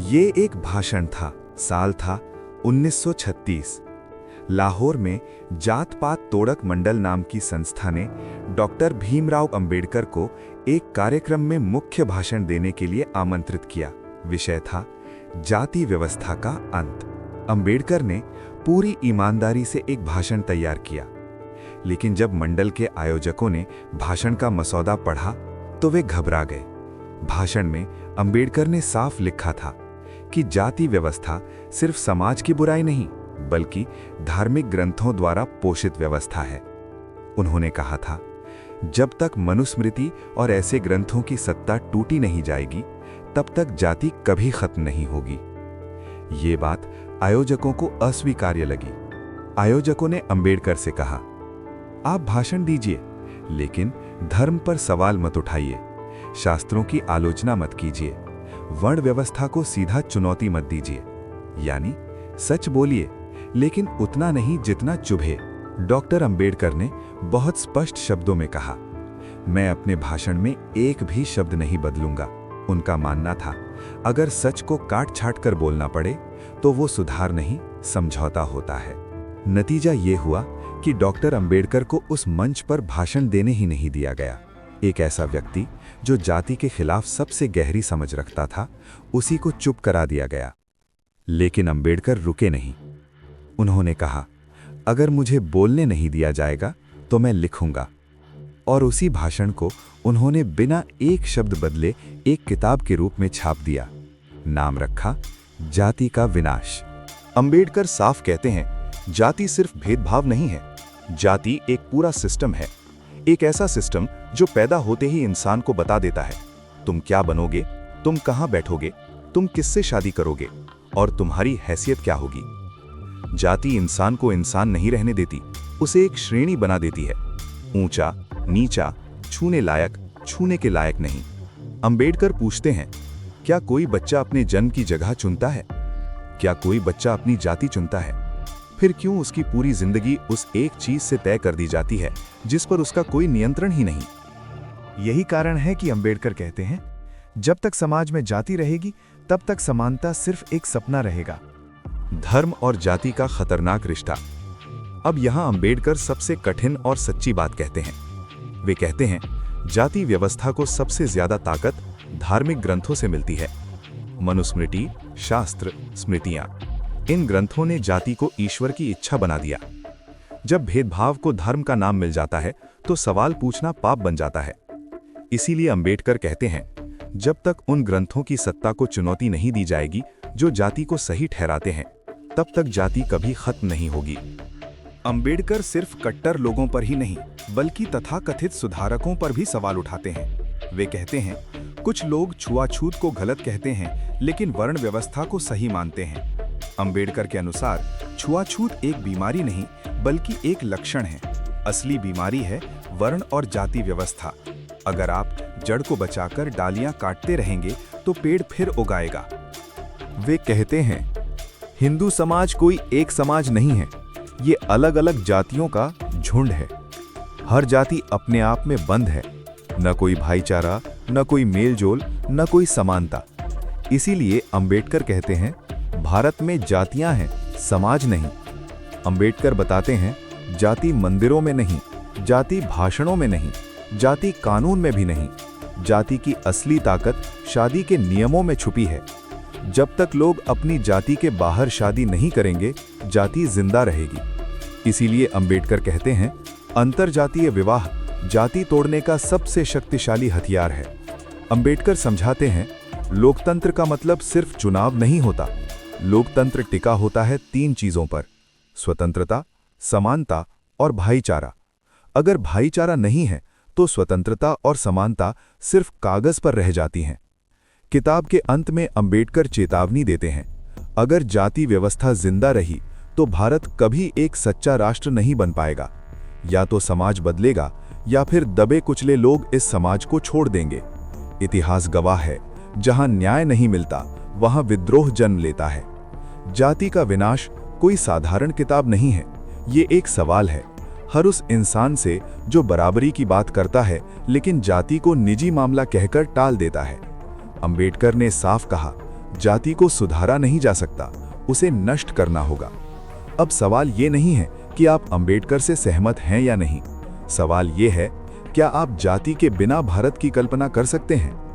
ये एक भाषण था। साल था 1936। लाहौर में जात पात तोड़क मंडल नाम की संस्था ने डॉक्टर भीमराव अंबेडकर को एक कार्यक्रम में मुख्य भाषण देने के लिए आमंत्रित किया। विषय था जाति व्यवस्था का अंत। अंबेडकर ने पूरी ईमानदारी से एक भाषण तैयार किया, लेकिन जब मंडल के आयोजकों ने भाषण का मसौदा पढ़ा तो वे घबरा गए। भाषण में अंबेडकर ने साफ लिखा था कि जाति व्यवस्था सिर्फ समाज की बुराई नहीं, बल्कि धार्मिक ग्रंथों द्वारा पोषित व्यवस्था है। उन्होंने कहा था, जब तक मनुस्मृति और ऐसे ग्रंथों की सत्ता टूटी नहीं जाएगी, तब तक जाति कभी खत्म नहीं होगी। ये बात आयोजकों को अस्वीकार्य लगी। आयोजकों ने अंबेडकर से कहा, आप भाषण दीजिए, लेकिन धर्म पर सवाल मत उठाइए, शास्त्रों की आलोचना मत कीजिए, वर्ण व्यवस्था को सीधा चुनौती मत दीजिए, यानी सच बोलिए, लेकिन उतना नहीं जितना चुभे। डॉक्टर अंबेडकर ने बहुत स्पष्ट शब्दों में कहा, मैं अपने भाषण में एक भी शब्द नहीं बदलूंगा। उनका मानना था, अगर सच को काट छाट कर बोलना पड़े तो वो सुधार नहीं, समझौता होता है। नतीजा ये हुआ कि डॉक्टर अंबेडकर को उस मंच पर भाषण देने ही नहीं दिया गया। एक ऐसा व्यक्ति जो जाति के खिलाफ सबसे गहरी समझ रखता था, उसी को चुप करा दिया गया। लेकिन अंबेडकर रुके नहीं। उन्होंने कहा, अगर मुझे बोलने नहीं दिया जाएगा तो मैं लिखूंगा। और उसी भाषण को उन्होंने बिना एक शब्द बदले एक किताब के रूप में छाप दिया। नाम रखा जाति का विनाश। अंबेडकर साफ कहते हैं, जाति सिर्फ भेदभाव नहीं है, जाति एक पूरा सिस्टम है। एक ऐसा सिस्टम जो पैदा होते ही इंसान को बता देता है, तुम क्या बनोगे, तुम कहां बैठोगे, तुम किससे शादी करोगे और तुम्हारी हैसियत क्या होगी। जाति इंसान को इंसान नहीं रहने देती, उसे एक श्रेणी बना देती है, ऊंचा, नीचा, छूने लायक, छूने के लायक नहीं। अंबेडकर पूछते हैं, क्या कोई बच्चा अपने जन्म की जगह चुनता है? क्या कोई बच्चा अपनी जाति चुनता है? फिर क्यों उसकी पूरी जिंदगी उस एक चीज से तय कर दी जाती है जिस पर उसका कोई नियंत्रण ही नहीं? यही कारण है कि अंबेडकर कहते हैं, जब तक समाज में जाति रहेगी तब तक समानता सिर्फ एक सपना रहेगा। धर्म और जाति का खतरनाक रिश्ता। अब यहां अंबेडकर सबसे कठिन और सच्ची बात कहते हैं। वे कहते हैं, जाति व्यवस्था को सबसे ज्यादा ताकत धार्मिक ग्रंथों से मिलती है। मनुस्मृति, शास्त्र, स्मृतियां, इन ग्रंथों ने जाति को ईश्वर की इच्छा बना दिया। जब भेदभाव को धर्म का नाम मिल जाता है तो सवाल पूछना पाप बन जाता है। इसीलिए अंबेडकर कहते हैं, जब तक उन ग्रंथों की सत्ता को चुनौती नहीं दी जाएगी जो जाति को सही ठहराते हैं, तब तक जाति कभी खत्म नहीं होगी। अंबेडकर सिर्फ कट्टर लोगों पर ही नहीं, बल्कि तथाकथित सुधारकों पर भी सवाल उठाते हैं। वे कहते हैं, कुछ लोग छुआछूत को गलत कहते हैं, लेकिन वर्ण व्यवस्था को सही मानते हैं। अंबेडकर के अनुसार छुआछूत एक बीमारी नहीं, बल्कि एक लक्षण है। असली बीमारी है वर्ण और जाति व्यवस्था। अगर आप जड़ को बचाकर डालियां काटते रहेंगे तो पेड़ फिर उगाएगा। वे कहते हैं, हिंदू समाज कोई एक समाज नहीं है, ये अलग अलग जातियों का झुंड है। हर जाति अपने आप में बंद है, न कोई भाईचारा, न कोई मेलजोल, न कोई समानता। इसीलिए अंबेडकर कहते हैं, भारत में जातियां हैं, समाज नहीं। अंबेडकर बताते हैं, जाति मंदिरों में नहीं, जाति भाषणों में नहीं, जाति कानून में भी नहीं। जाति की असली ताकत शादी के नियमों में छुपी है। जब तक लोग अपनी जाति के बाहर शादी नहीं करेंगे, जाति जिंदा रहेगी। इसीलिए अंबेडकर कहते हैं, अंतरजातीय विवाह जाति तोड़ने का सबसे शक्तिशाली हथियार है। अंबेडकर समझाते हैं, लोकतंत्र का मतलब सिर्फ चुनाव नहीं होता। लोकतंत्र टिका होता है 3 चीजों पर: स्वतंत्रता, समानता और भाईचारा। अगर भाईचारा नहीं है तो स्वतंत्रता और समानता सिर्फ कागज पर रह जाती हैं। किताब के अंत में अंबेडकर चेतावनी देते हैं, अगर जाति व्यवस्था जिंदा रही तो भारत कभी एक सच्चा राष्ट्र नहीं बन पाएगा। या तो समाज बदलेगा या फिर दबे कुचले लोग इस समाज को छोड़ देंगे। इतिहास गवाह है, जहां न्याय नहीं मिलता वहां विद्रोह जन्म लेता है। जाति का विनाश कोई साधारण किताब नहीं है, ये एक सवाल है हर उस इंसान से जो बराबरी की बात करता है लेकिन जाति को निजी मामला कहकर टाल देता है। अंबेडकर ने साफ कहा, जाति को सुधारा नहीं जा सकता, उसे नष्ट करना होगा। अब सवाल ये नहीं है कि आप अंबेडकर से सहमत हैं या नहीं। सवाल ये है, क्या आप जाति के बिना भारत की कल्पना कर सकते हैं?